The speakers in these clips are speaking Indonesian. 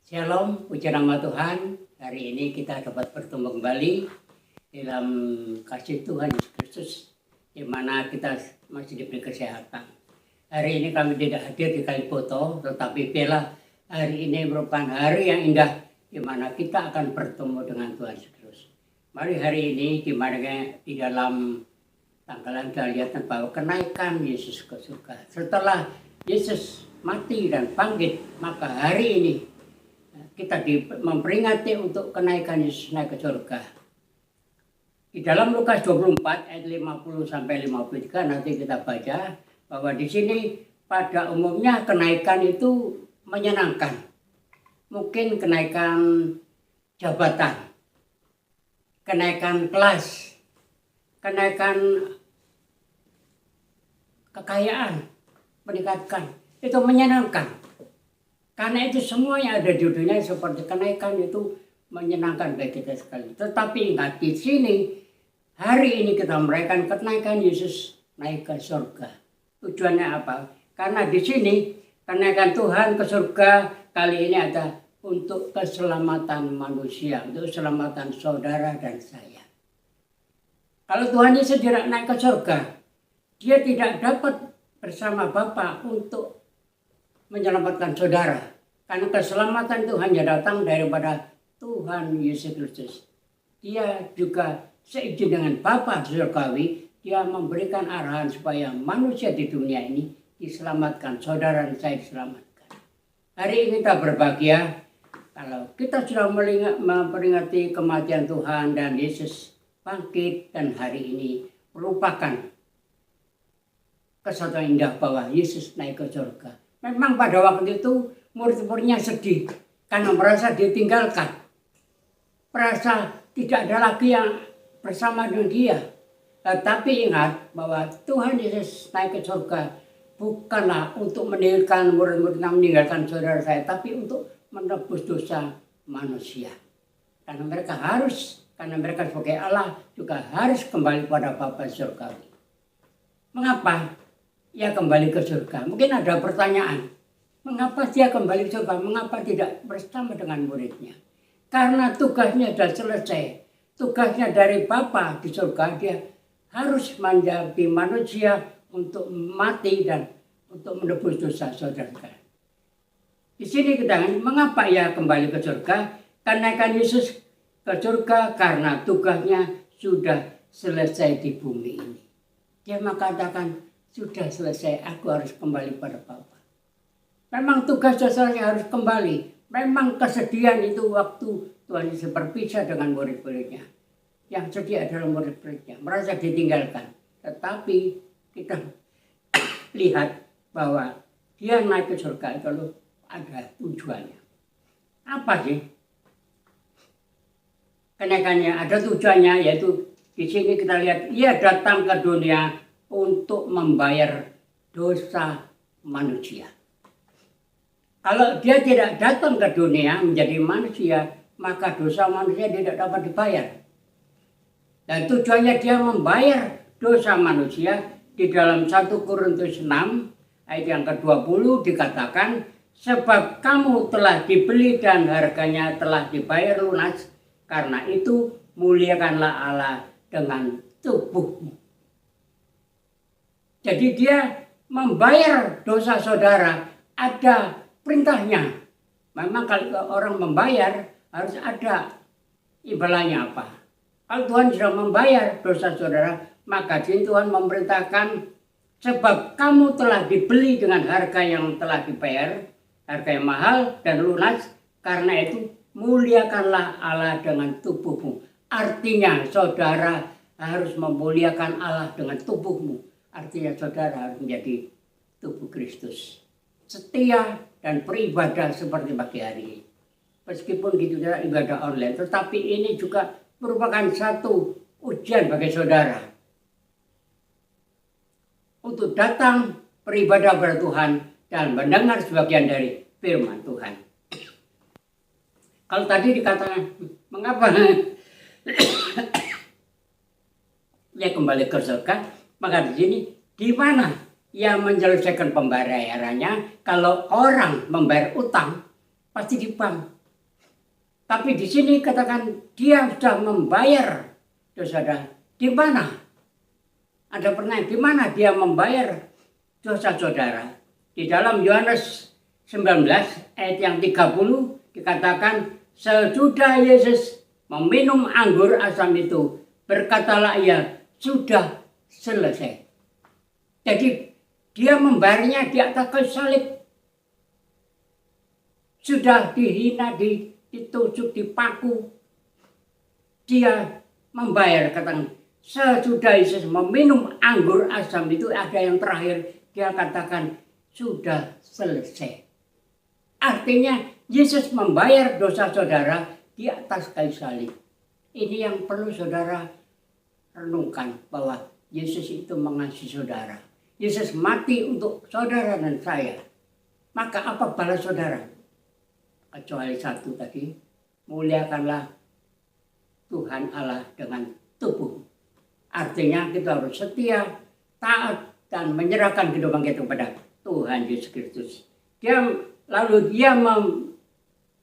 Shalom, puji nama Tuhan. Hari ini kita dapat bertemu kembali dalam kasih Tuhan Yesus Kristus, di mana kita masih diberi kesehatan. Hari ini kami tidak hadir di Kalipoto, tetapi bila hari ini merupakan hari yang indah, di mana kita akan bertemu dengan Tuhan Yesus Kristus. Mari hari ini, di mana di dalam tanggalan kita lihat bahwa kenaikan Yesus ke surga. Setelah Yesus mati dan bangkit, maka hari ini kita memperingati untuk kenaikan Yesus naik ke surga. Di dalam Lukas 24 ayat 50 sampai 53 nanti kita baca bahwa di sini pada umumnya kenaikan itu menyenangkan. Mungkin kenaikan jabatan, kenaikan kelas, kenaikan kekayaan, meningkatkan. Itu menyenangkan. Karena itu semuanya ada di dunia seperti kenaikan itu menyenangkan bagi kita sekali. Tetapi ingat di sini hari ini kita merayakan kenaikan Yesus naik ke surga. Tujuannya apa? Karena di sini kenaikan Tuhan ke surga kali ini ada untuk keselamatan manusia, untuk keselamatan saudara dan saya. Kalau Tuhan Yesus tidak naik ke surga, dia tidak dapat bersama Bapa untuk menyelamatkan saudara. Karena keselamatan itu hanya datang daripada Tuhan Yesus Kristus. Dia juga seizin dengan Bapa surgawi, dia memberikan arahan supaya manusia di dunia ini diselamatkan, saudara dan saya diselamatkan. Hari ini kita berbahagia kalau kita sudah memperingati kematian Tuhan dan Yesus bangkit, dan hari ini merupakan kesatuan indah bahwa Yesus naik ke surga. Memang pada waktu itu murid-muridnya sedih karena merasa ditinggalkan. Merasa tidak ada lagi yang bersama dengan dia. Tetapi ingat bahwa Tuhan Yesus naik ke surga bukanlah untuk meninggalkan murid-muridnya, meninggalkan saudara saya, tapi untuk menebus dosa manusia. Karena mereka sebagai Allah juga harus kembali pada Bapa surgawi. Mengapa ia kembali ke surga? Mungkin ada pertanyaan. Mengapa dia kembali ke surga? Mengapa tidak bersama dengan muridnya? Karena tugasnya sudah selesai. Tugasnya dari Bapa di surga, dia harus menjadi manusia untuk mati dan untuk menebus dosa saudara. Di sini kita mengapa ia kembali ke surga? Karena kan Yesus ke surga karena tugasnya sudah selesai di bumi ini. Dia mengatakan, sudah selesai, aku harus kembali pada Bapa. Memang tugas dasarnya harus kembali. Memang kesedihan itu waktu Tuhan Yesus berpisah dengan murid-muridnya. Yang sedih adalah murid-muridnya, merasa ditinggalkan. Tetapi kita lihat bahwa dia naik ke surga itu ada tujuannya. Apa sih kenaikannya? Ada tujuannya, yaitu di sini kita lihat ia datang ke dunia untuk membayar dosa manusia. Kalau dia tidak datang ke dunia menjadi manusia, maka dosa manusia tidak dapat dibayar. Dan tujuannya dia membayar dosa manusia. Di dalam 1 Korintus 6 ayat yang ke-20 dikatakan, sebab kamu telah dibeli dan harganya telah dibayar lunas, karena itu muliakanlah Allah dengan tubuhmu. Jadi dia membayar dosa saudara, ada perintahnya. Memang kalau orang membayar harus ada imbalannya apa. Kalau Tuhan sudah membayar dosa saudara, maka Tuhan memerintahkan, sebab kamu telah dibeli dengan harga yang telah dibayar, harga yang mahal dan lunas, karena itu muliakanlah Allah dengan tubuhmu. Artinya saudara harus memuliakan Allah dengan tubuhmu. Artinya saudara harus menjadi tubuh Kristus. Setia dan beribadah seperti pagi hari ini. Meskipun gitu saja ibadah online. Tetapi ini juga merupakan satu ujian bagi saudara. Untuk datang beribadah kepada Tuhan dan mendengar sebagian dari firman Tuhan. Kalau tadi dikatakan, mengapa dia kembali ke surga? Maka di sini, di mana ia menyelesaikan pembayarannya? Kalau orang membayar utang, pasti di bank. Tapi di sini katakan dia sudah membayar dosa saudara. Di mana? Ada pertanyaan, di mana dia membayar dosa saudara? Di dalam Yohanes 19 ayat yang 30 dikatakan sesudah Yesus meminum anggur asam itu, berkatalah ia, sudah selesai. Jadi dia membayarnya di atas kayu salib. Sudah dihina, ditusuk, dipaku. Dia membayar, katakan sesudah Yesus meminum anggur asam itu, ada yang terakhir dia katakan sudah selesai. Artinya Yesus membayar dosa saudara di atas kayu salib. Ini yang perlu saudara renungkan, bahwa Yesus itu mengasihi saudara. Yesus mati untuk saudara dan saya. Maka apa balas saudara? Kecuali satu tadi, muliakanlah Tuhan Allah dengan tubuh. Artinya kita harus setia, taat, dan menyerahkan kehidupan kita kepada Tuhan Yesus Kristus. Lalu dia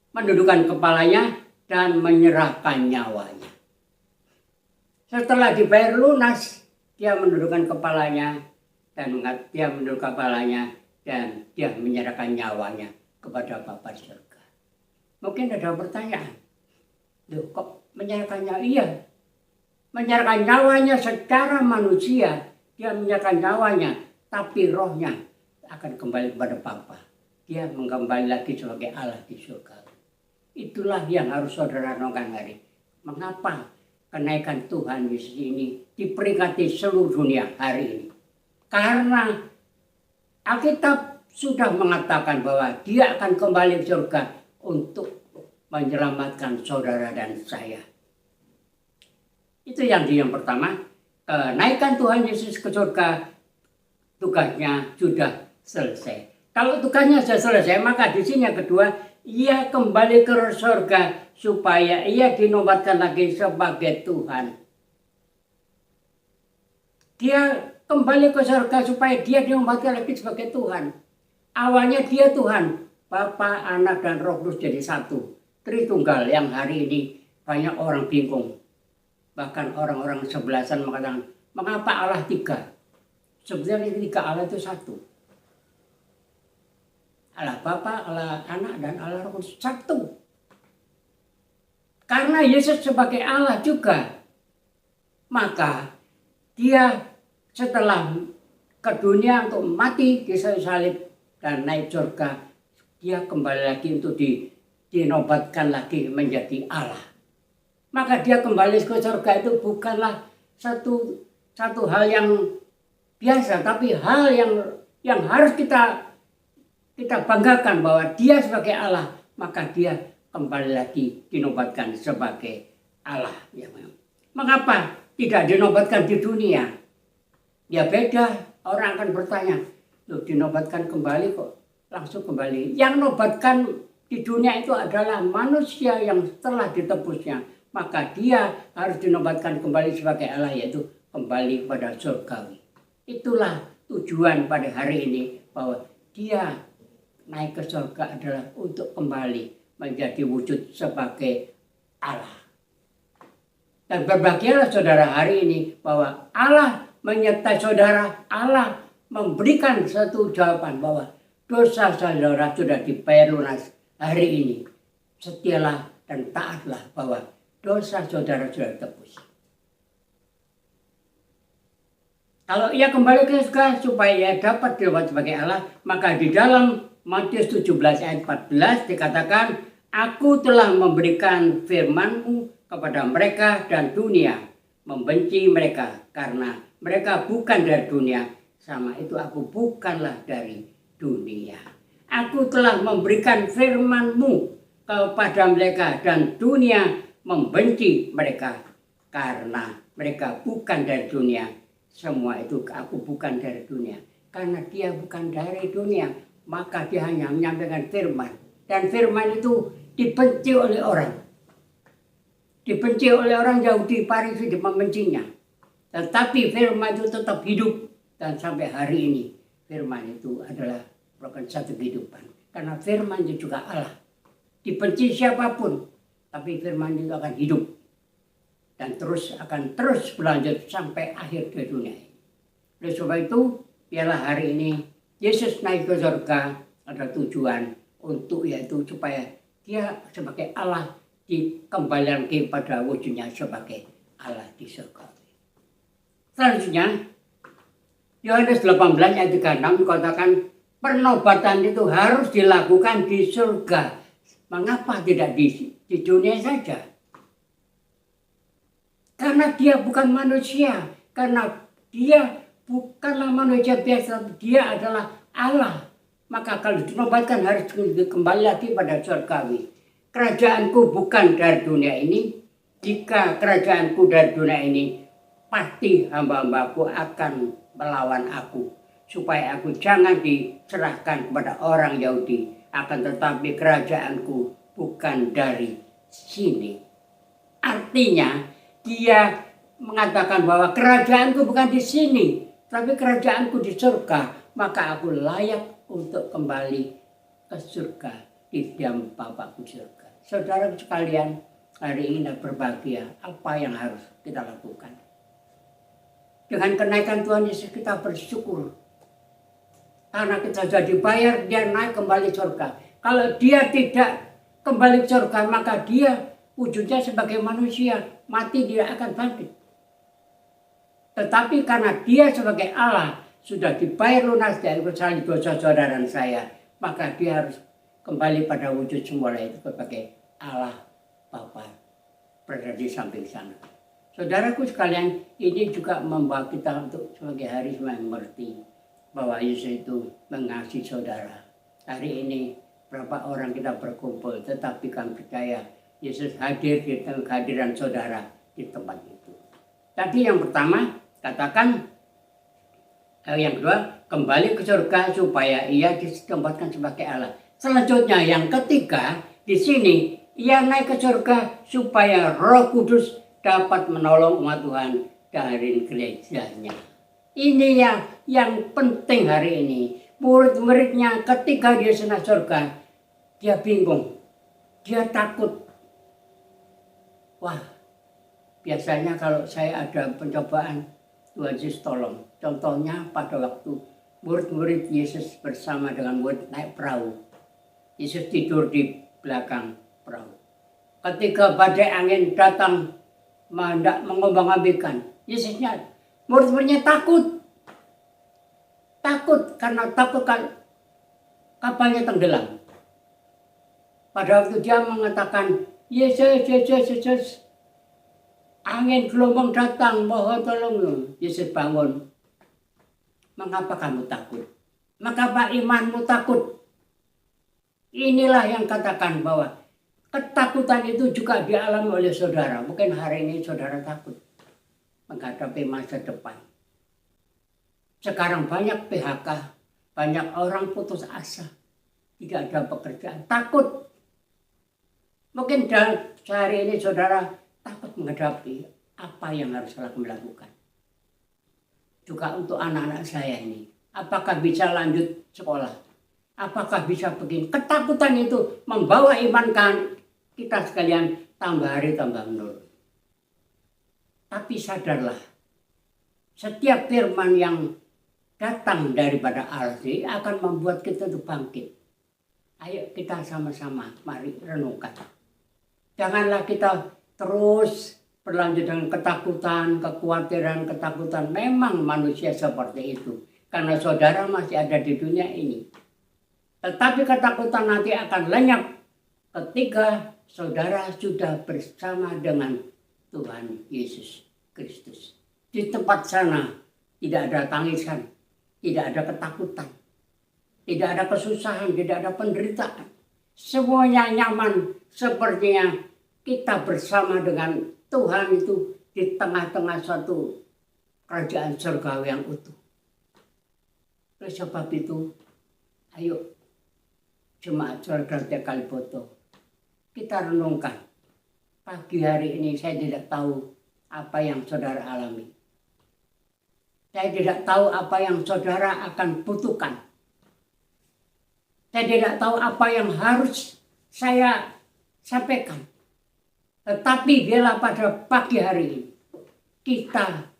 mendudukkan kepalanya dan menyerahkan nyawanya. Setelah dibayar lunas, dia mendudukkan kepalanya dan dia menyerahkan nyawanya kepada Bapa surga. Mungkin ada pertanyaan, loh kok menyerahkan nyawa? Iya, menyerahkan nyawanya secara manusia, dia menyerahkan nyawanya, tapi rohnya akan kembali kepada Bapa. Dia kembali lagi sebagai Allah di surga. Itulah yang harus saudara renungkan hari. Mengapa kenaikan Tuhan Yesus ini diperingati seluruh dunia hari ini? Karena Alkitab sudah mengatakan bahwa dia akan kembali ke surga untuk menyelamatkan saudara dan saya. Itu yang pertama, kenaikan Tuhan Yesus ke surga, tugasnya sudah selesai. Kalau tugasnya sudah selesai, maka di sini yang kedua, ia kembali ke surga supaya ia dinobatkan lagi sebagai Tuhan. Dia kembali ke surga supaya dia dinobatkan lagi sebagai Tuhan. Awalnya dia Tuhan, Bapa, Anak, dan Roh Kudus jadi satu. Tritunggal yang hari ini banyak orang bingung. Bahkan orang-orang sebelasan mengatakan, mengapa Allah tiga? Sebenarnya tiga Allah itu satu. Allah Bapa, Allah Anak, dan Allah Roh Kudus satu. Karena Yesus sebagai Allah juga, maka dia setelah ke dunia untuk mati di kayu salib dan naik surga, dia kembali lagi untuk dinobatkan lagi menjadi Allah. Maka dia kembali ke surga itu bukanlah satu hal yang biasa, tapi hal yang harus kita banggakan bahwa dia sebagai Allah, maka dia kembali lagi dinobatkan sebagai Allah. Mengapa tidak dinobatkan di dunia? Ya beda, orang akan bertanya, loh dinobatkan kembali kok langsung kembali. Yang nobatkan di dunia itu adalah manusia yang telah ditebusnya. Maka dia harus dinobatkan kembali sebagai Allah, yaitu kembali pada surgawi. Itulah tujuan pada hari ini, bahwa dia naik ke surga adalah untuk kembali menjadi wujud sebagai Allah. Dan berbahagialah saudara hari ini bahwa Allah menyertai saudara. Allah memberikan satu jawaban bahwa dosa saudara sudah dibayar lunas hari ini. Setialah dan taatlah bahwa dosa saudara sudah tebus. Kalau ia kembali ke surga supaya ia dapat dilihat sebagai Allah, maka di dalam Matius 17 ayat 14 dikatakan, aku telah memberikan firman-Mu kepada mereka dan dunia membenci mereka karena mereka bukan dari dunia, sama itu aku bukanlah dari dunia. Aku telah memberikan firman-Mu kepada mereka dan dunia membenci mereka karena mereka bukan dari dunia. Semua itu aku bukan dari dunia. Karena dia bukan dari dunia, maka dia hanya menyampaikan firman. Dan firman itu dibenci oleh orang. Dibenci oleh orang Yahudi, Farisi membencinya. Tetapi firman itu tetap hidup. Dan sampai hari ini firman itu adalah merupakan satu kehidupan. Karena firman itu juga Allah. Dibenci siapapun, tapi firman itu akan hidup dan akan terus berlanjut sampai akhir dari dunia ini. Oleh sebab itu, biarlah hari ini Yesus naik ke surga ada tujuan untuk yaitu supaya dia sebagai Allah dikembalikan kepada wujudnya sebagai Allah di surga. Selanjutnya, Yohanes 18 ayat 36 dikatakan penobatan itu harus dilakukan di surga. Mengapa tidak di dunia saja? Karena dia bukan manusia. Karena dia bukanlah manusia biasa. Dia adalah Allah. Maka kalau dinobatkan harus kembali lagi pada surgawi. Kerajaanku bukan dari dunia ini. Jika kerajaanku dari dunia ini, pasti hamba-hambaku akan melawan aku. Supaya aku jangan diserahkan kepada orang Yahudi. Akan tetapi kerajaanku bukan dari sini. Artinya dia mengatakan bahwa kerajaanku bukan di sini. Tapi kerajaanku di surga. Maka aku layak untuk kembali ke surga. Di diam Bapakku surga. Saudara sekalian, hari ini berbahagia. Apa yang harus kita lakukan? Dengan kenaikan Tuhan Yesus kita bersyukur. Karena kita sudah dibayar, dia naik kembali surga. Kalau dia tidak kembali surga, maka dia wujudnya sebagai manusia. Mati dia akan bangkit. Tetapi karena dia sebagai Allah, sudah dibayar lunas dari kesalahan dosa saudara dan saya. Maka dia harus kembali pada wujud semula itu sebagai Allah Bapa berada di samping sana. Saudaraku sekalian, ini juga membawa kita untuk sebagai hari yang mengerti bahwa Yesus itu mengasihi saudara. Hari ini berapa orang kita berkumpul, tetapi kami percaya Yesus hadir di kehadiran saudara di tempat itu. Tadi yang pertama katakan, yang kedua kembali ke surga supaya ia ditempatkan sebagai Allah. Selanjutnya yang ketiga di sini ia naik ke surga supaya Roh Kudus dapat menolong umat Tuhan dari gerejanya. Ini yang penting hari ini. Murid-muridnya ketika dia naik surga, dia bingung, dia takut. Wah, biasanya kalau saya ada pencobaan, Tuhan Yesus tolong. Contohnya pada waktu murid-murid Yesus bersama dengan murid naik perahu. Yesus tidur di belakang perahu. Ketika badai angin datang, hendak mengombang-ambingkan, Yesusnya, murid-muridnya takut. Takut karena takut kapalnya tenggelam. Pada waktu dia mengatakan, Yesus, Yesus, Yesus, angin gelombang datang, mohon tolong. Yesus bangun. Mengapa kamu takut? Mengapa imanmu takut? Inilah yang katakan bahwa ketakutan itu juga dialami oleh saudara. Mungkin hari ini saudara takut menghadapi masa depan. Sekarang banyak PHK, banyak orang putus asa, tidak ada pekerjaan, takut. Mungkin sehari ini saudara takut menghadapi apa yang harus kami lakukan. Juga untuk anak-anak saya ini, apakah bisa lanjut sekolah? Apakah bisa begini? Ketakutan itu membawa iman kita sekalian tambah hari tambah menurun. Tapi sadarlah, setiap firman yang datang daripada Allah akan membuat kita itu bangkit. Ayo kita sama-sama mari renungkan. Janganlah kita terus berlanjut dengan ketakutan, kekhawatiran, ketakutan. Memang manusia seperti itu. Karena saudara masih ada di dunia ini. Tetapi ketakutan nanti akan lenyap ketika saudara sudah bersama dengan Tuhan Yesus Kristus. Di tempat sana tidak ada tangisan, tidak ada ketakutan, tidak ada kesusahan, tidak ada penderitaan. Semuanya nyaman sepertinya kita bersama dengan Tuhan itu di tengah-tengah suatu kerajaan surgawi yang utuh. Oleh sebab itu, ayo jemaat saudara kali foto, kita renungkan. Pagi hari ini saya tidak tahu apa yang saudara alami. Saya tidak tahu apa yang saudara akan butuhkan. Saya tidak tahu apa yang harus saya sampaikan. Tetapi biarlah pada pagi hari ini kita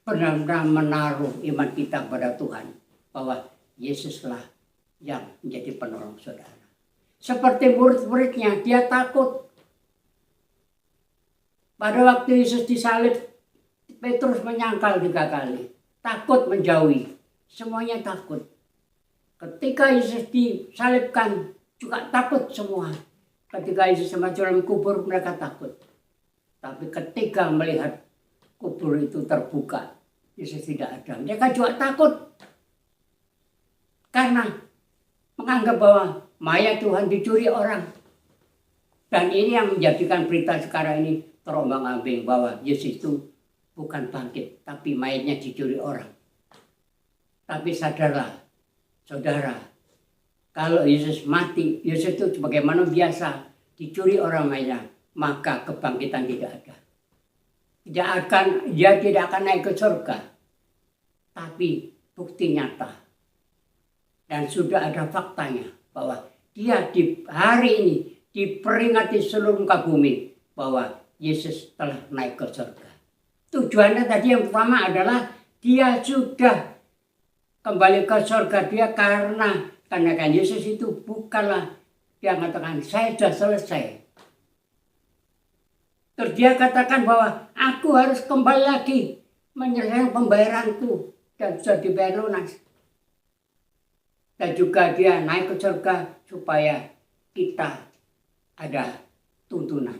benar-benar menaruh iman kita pada Tuhan bahwa Yesuslah yang menjadi penolong saudara. Seperti murid-muridnya, dia takut. Pada waktu Yesus disalib, Petrus menyangkal 3 kali. Takut menjauhi. Semuanya takut. Ketika Yesus disalibkan, juga takut semua. Ketika Yesus masuk dalam kubur, mereka takut. Tapi ketika melihat kubur itu terbuka, Yesus tidak ada. Mereka juga takut. Karena menganggap bahwa mayat Tuhan dicuri orang. Dan ini yang menjadikan berita sekarang ini terombang-ambing bahwa Yesus itu bukan bangkit, tapi mayatnya dicuri orang. Tapi sadarlah, saudara, kalau Yesus mati, Yesus itu sebagaimana biasa dicuri orang mayatnya, maka kebangkitan tidak ada. Dia tidak akan naik ke surga. Tapi bukti nyata. Dan sudah ada faktanya bahwa dia di hari ini diperingati seluruh muka bumi bahwa Yesus telah naik ke surga. Tujuannya tadi yang pertama adalah dia sudah kembali ke surga dia karena kan Yesus itu bukanlah dia mengatakan saya sudah selesai. Terus dia katakan bahwa aku harus kembali lagi menyelesaikan pembayaranku dan sudah dibayar lunas. Dan juga dia naik ke surga supaya kita ada tuntunan.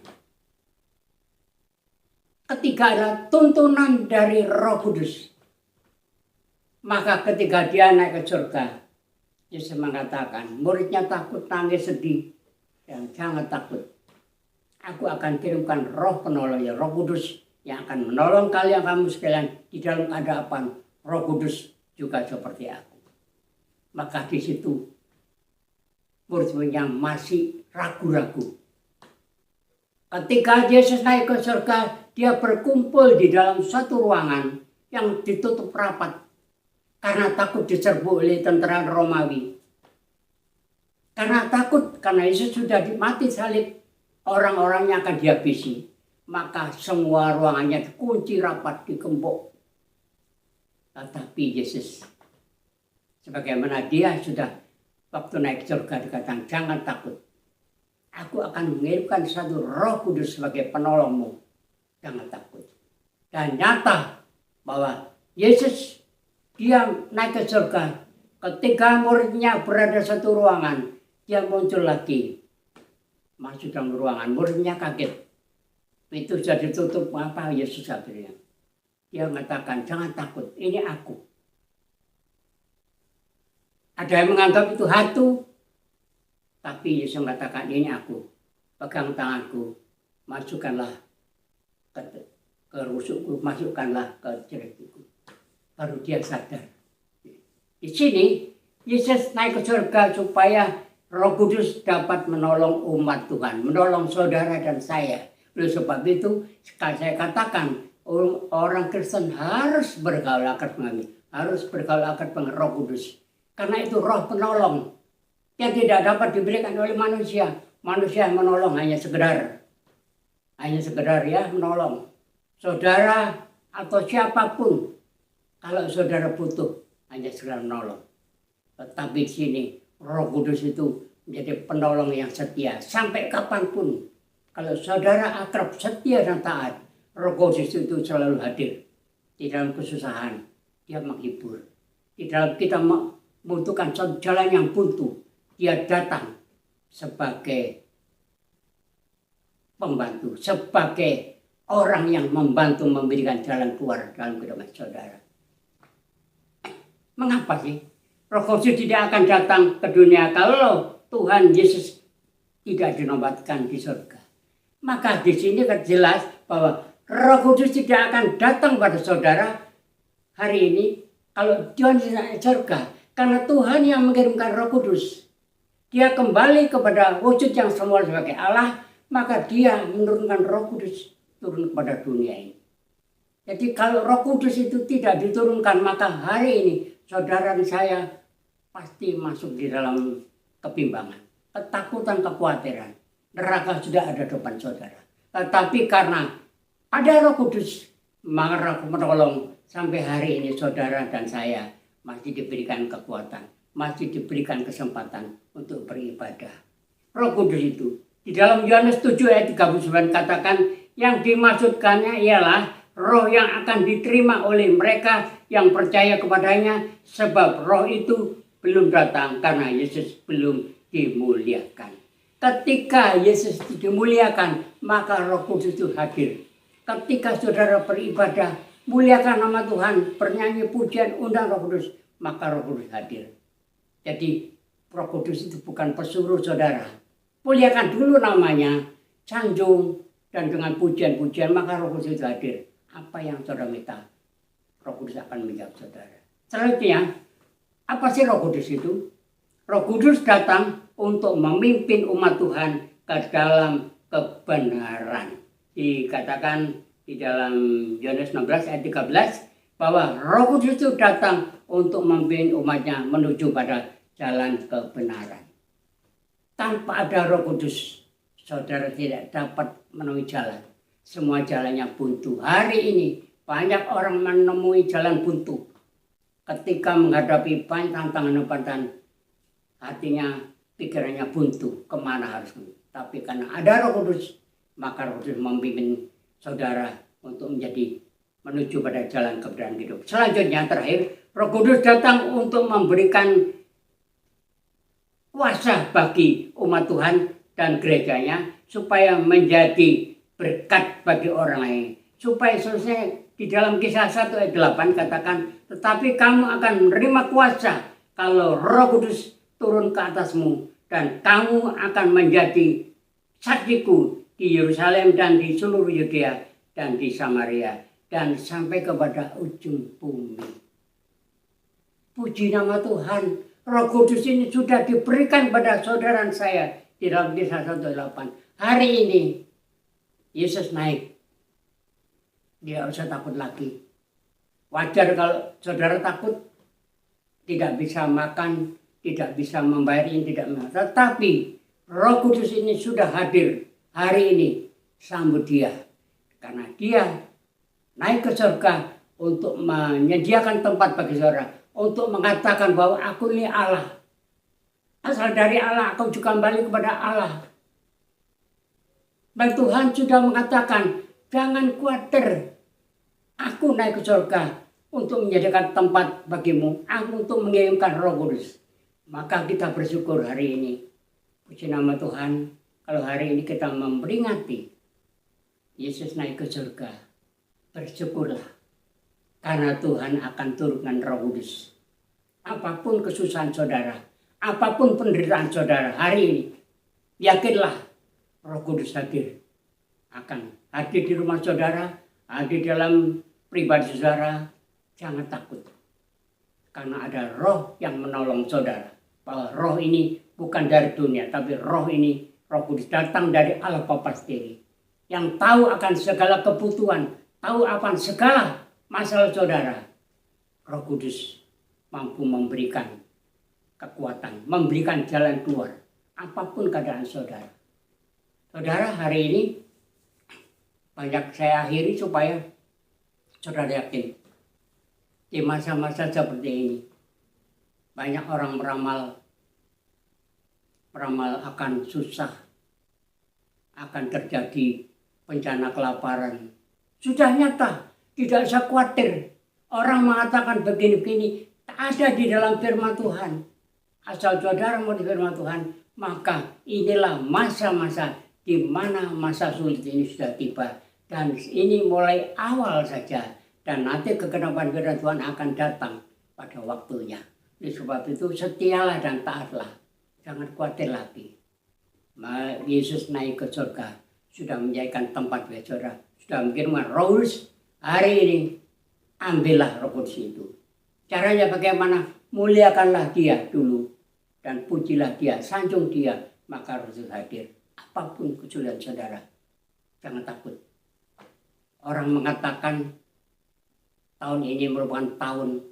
Ketiga adalah tuntunan dari Roh Kudus. Maka ketika dia naik ke surga, Yesus mengatakan, muridnya takut, nangis, sedih. Dan jangan takut. Aku akan kirimkan roh penolong, ya Roh Kudus, yang akan menolong kalian kamu sekalian di dalam keadaan Roh Kudus juga seperti aku. Maka di situ murid-muridnya masih ragu-ragu. Ketika Yesus naik ke surga, dia berkumpul di dalam satu ruangan yang ditutup rapat karena takut diserbu oleh tentara Romawi. Karena takut, karena Yesus sudah mati salib, orang-orangnya akan dihabisi. Maka semua ruangannya dikunci rapat, dikembok. Tetapi Yesus, sebagaimana dia sudah waktu naik surga dikatakan, jangan takut. Aku akan mengirimkan satu Roh Kudus sebagai penolongmu. Jangan takut. Dan nyata bahwa Yesus dia naik ke surga. Ketika muridnya berada satu ruangan, dia muncul lagi. Masuk dalam ruangan, muridnya kaget. Pintu sudah ditutup, apa Yesus akhirnya. Dia mengatakan, jangan takut, ini aku. Ada yang menganggap itu hantu. Tapi Yesus mengatakan, ini aku. Pegang tanganku, masukkanlah ke rusukku, masukkanlah ke jeritku. Baru dia sadar. Di sini, Yesus naik ke surga supaya Roh Kudus dapat menolong umat Tuhan, menolong saudara dan saya. Oleh sebab itu, saya katakan, orang Kristen harus bergaul akan mengalami, harus bergaul akan Roh Kudus. Karena itu roh penolong yang tidak dapat diberikan oleh manusia. Manusia yang menolong hanya sekedar ya menolong. Saudara atau siapapun, kalau saudara butuh, hanya sekedar menolong. Tetapi di sini Roh Kudus itu menjadi penolong yang setia sampai kapanpun. Kalau saudara akrab, setia dan taat, Roh Kudus itu selalu hadir. Di dalam kesusahan, dia menghibur. Di dalam kita membutuhkan jalan yang buntu, dia datang sebagai pembantu, sebagai orang yang membantu memberikan jalan keluar dalam kehidupan saudara. Mengapa sih Roh Kudus tidak akan datang ke dunia kalau Tuhan Yesus tidak dinobatkan di surga? Maka di sini kan jelas bahwa Roh Kudus tidak akan datang pada saudara hari ini kalau Tuhan tidak di surga. Karena Tuhan yang mengirimkan Roh Kudus. Dia kembali kepada wujud yang semula sebagai Allah, maka dia menurunkan Roh Kudus turun kepada dunia ini. Jadi kalau Roh Kudus itu tidak diturunkan, maka hari ini saudara dan saya pasti masuk di dalam kebimbangan, ketakutan, kekhawatiran. Neraka sudah ada depan saudara. Tetapi karena ada Roh Kudus, maka Roh menolong sampai hari ini saudara dan saya masih diberikan kekuatan, masih diberikan kesempatan untuk beribadah. Roh Kudus itu di dalam Yohanes 7 ayat 39 katakan yang dimaksudkannya ialah roh yang akan diterima oleh mereka yang percaya kepadanya, sebab roh itu belum datang karena Yesus belum dimuliakan. Ketika Yesus dimuliakan, maka Roh Kudus itu hadir. Ketika saudara beribadah, muliakan nama Tuhan, bernyanyi pujian, undang Roh Kudus, maka Roh Kudus hadir. Jadi Roh Kudus itu bukan pesuruh saudara. Muliakan dulu namanya, sanjung, dan dengan pujian-pujian, maka Roh Kudus itu hadir. Apa yang saudara minta, Roh Kudus akan menjawab saudara. Selanjutnya, apa sih Roh Kudus itu? Roh Kudus datang untuk memimpin umat Tuhan ke dalam kebenaran. Dikatakan di dalam Yohanes 16 ayat 13 bahwa Roh Kudus itu datang untuk memimpin umatnya menuju pada jalan kebenaran. Tanpa ada Roh Kudus, saudara tidak dapat menemui jalan. Semua jalannya buntu. Hari ini banyak orang menemui jalan buntu. Ketika menghadapi banyak tantangan-tantangan, hatinya, pikirannya buntu. Kemana harus? Tapi karena ada Roh Kudus, maka Roh Kudus memimpin saudara untuk menuju pada jalan kebenaran hidup. Selanjutnya terakhir, Roh Kudus datang untuk memberikan kuasa bagi umat Tuhan dan gerejanya supaya menjadi berkat bagi orang lain. Supaya selesai di dalam Kisah 1 ayat 8 katakan, tetapi kamu akan menerima kuasa kalau Roh Kudus turun ke atasmu dan kamu akan menjadi saksiku di Yerusalem dan di seluruh Yudea dan di Samaria dan sampai kepada ujung bumi. Puji nama Tuhan, Roh Kudus ini sudah diberikan pada saudara saya di dalam Kisah 1:8. Hari ini Yesus naik, tidak usah takut lagi. Wajar kalau saudara takut, tidak bisa makan, tidak bisa membayar ini, tidak bisa. Tetapi Roh Kudus ini sudah hadir hari ini, sambut dia. Karena dia naik ke surga untuk menyediakan tempat bagi saudara, untuk mengatakan bahwa aku ini Allah. Asal dari Allah, aku juga kembali kepada Allah. Dan Tuhan sudah mengatakan, jangan khawatir, aku naik ke surga untuk menyediakan tempat bagimu, aku untuk mengirimkan Roh Kudus. Maka kita bersyukur hari ini. Puji nama Tuhan, kalau hari ini kita memperingati Yesus naik ke surga, bersyukurlah. Karena Tuhan akan turunkan Roh Kudus. Apapun kesusahan saudara, apapun penderitaan saudara hari ini, yakinlah Roh Kudus hadir. Akan hadir di rumah saudara, hadir dalam pribadi saudara. Jangan takut. Karena ada roh yang menolong saudara. Bahwa roh ini bukan dari dunia, tapi roh ini, Roh Kudus datang dari Allah Bapa sendiri. Yang tahu akan segala kebutuhan, tahu akan segala masalah saudara. Roh Kudus mampu memberikan kekuatan, memberikan jalan keluar. Apapun keadaan saudara. Saudara, hari ini banyak saya akhiri supaya saudara yakin. Di masa-masa seperti ini, banyak orang meramal akan susah, akan terjadi bencana kelaparan. Sudah nyata, tidak usah khawatir. Orang mengatakan begini-begini, tak ada di dalam firman Tuhan. Asal saudara mau di firman Tuhan, maka inilah masa-masa di mana masa sulit ini sudah tiba. Dan ini mulai awal saja. Dan nanti kegenapan Tuhan akan datang pada waktunya. Oleh sebab itu setialah dan taatlah. Jangan khawatir lagi. Yesus naik ke surga. Sudah menjadikan tempat bagi saudara. Sudah mengirimkan Roh Kudus. Hari ini ambillah Roh Kudus itu. Caranya bagaimana? Muliakanlah dia dulu. Dan pujilah dia, sanjung dia. Maka Roh Kudus hadir. Apapun kesulitan saudara, jangan takut. Orang mengatakan tahun ini merupakan tahun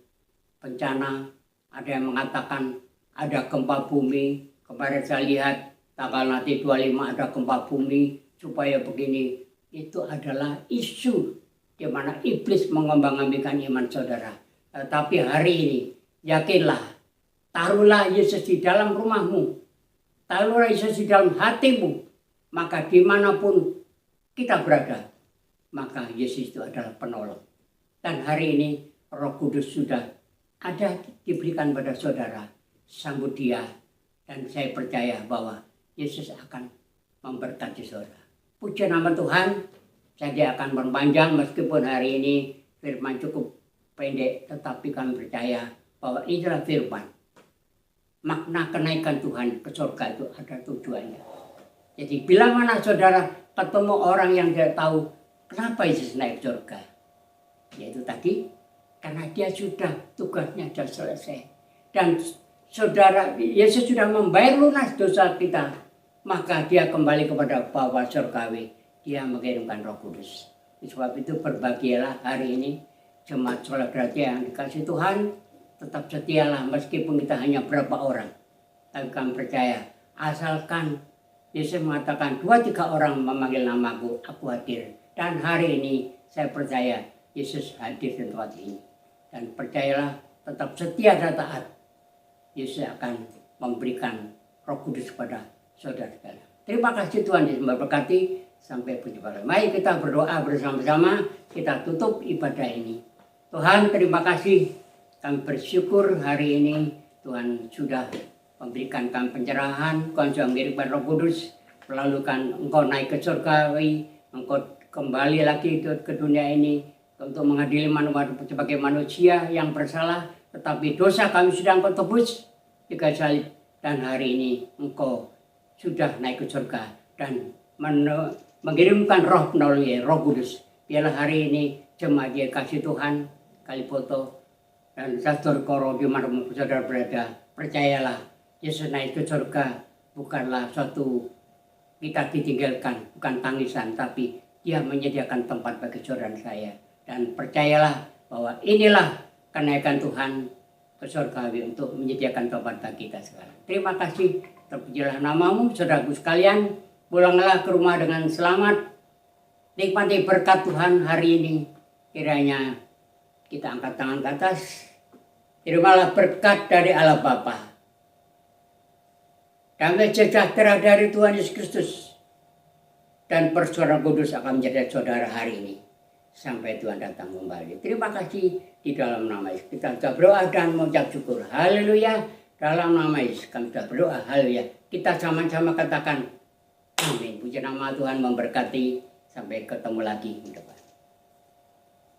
bencana. Ada yang mengatakan ada gempa bumi. Kemarin saya lihat tanggal nanti 25 ada gempa bumi. Supaya begini, itu adalah isu di mana iblis mengombang-ambingkan iman saudara. Tetapi hari ini, yakinlah, taruhlah Yesus di dalam rumahmu, taruhlah Yesus di dalam hatimu, maka dimanapun kita berada, maka Yesus itu adalah penolong. Dan hari ini Roh Kudus sudah ada diberikan pada saudara, sambut dia, dan saya percaya bahwa Yesus akan memberkati saudara. Puji nama Tuhan, saya akan berpanjang meskipun hari ini firman cukup pendek, tetapi kami percaya bahwa inilah firman. Makna kenaikan Tuhan ke surga itu ada tujuannya. Jadi bila mana saudara ketemu orang yang tidak tahu kenapa Yesus naik ke surga, yaitu tadi karena dia sudah tugasnya sudah selesai dan saudara Yesus sudah membayar lunas dosa kita, maka dia kembali kepada Bapa surgawi, dia mengirimkan Roh Kudus. Sebab itu berbahagialah hari ini jemaat sholat raja yang dikasih Tuhan, tetap setialah meskipun kita hanya berapa orang. Tapi kami percaya asalkan Yesus mengatakan 2-3 orang memanggil namaku, aku hadir. Dan hari ini saya percaya Yesus hadir di tempat ini. Dan percayalah tetap setia dan taat. Yesus akan memberikan Roh Kudus kepada saudara sekalian. Terima kasih Tuhan Yesus memberkati. Sampai berjumpa lagi. Mari kita berdoa bersama-sama. Kita tutup ibadah ini. Tuhan terima kasih. Kami bersyukur hari ini Tuhan sudah memberikan kami pencerahan. Tuhan sudah mengirimkan Roh Kudus. Lalu kan Engkau naik ke surga. Engkau kembali lagi ke dunia ini untuk mengadili manusia sebagai manusia yang bersalah. Tetapi dosa kami sudah Engkau tebus di kayu salib. Dan hari ini Engkau sudah naik ke surga dan mengirimkan roh melalui Roh Kudus. Biarlah hari ini jemaat kasih Tuhan Kalipoto dan Sastor Koro dimanapun saudara berada, percayalah Yesus naik ke surga bukanlah suatu kita ditinggalkan, bukan tangisan, tapi dia menyediakan tempat bagi saudara saya. Dan percayalah bahwa inilah kenaikan Tuhan ke surgawi untuk menyediakan tempat bagi kita sekarang. Terima kasih, terpujilah namamu, saudaraku sekalian. Pulanglah ke rumah dengan selamat. Nikmati berkat Tuhan hari ini. Kiranya kita angkat tangan ke atas. Terimalah berkat dari Allah Bapa. Damai sejahtera dari Tuhan Yesus Kristus. Dan persaudaraan kudus akan menjadi saudara hari ini. Sampai Tuhan datang kembali. Terima kasih di dalam nama Yesus. Kita sudah berdoa dan mengucap syukur. Haleluya. Dalam nama Yesus kami sudah berdoa. Haleluya. Kita sama-sama katakan amin. Puji nama Tuhan memberkati. Sampai ketemu lagi di depan.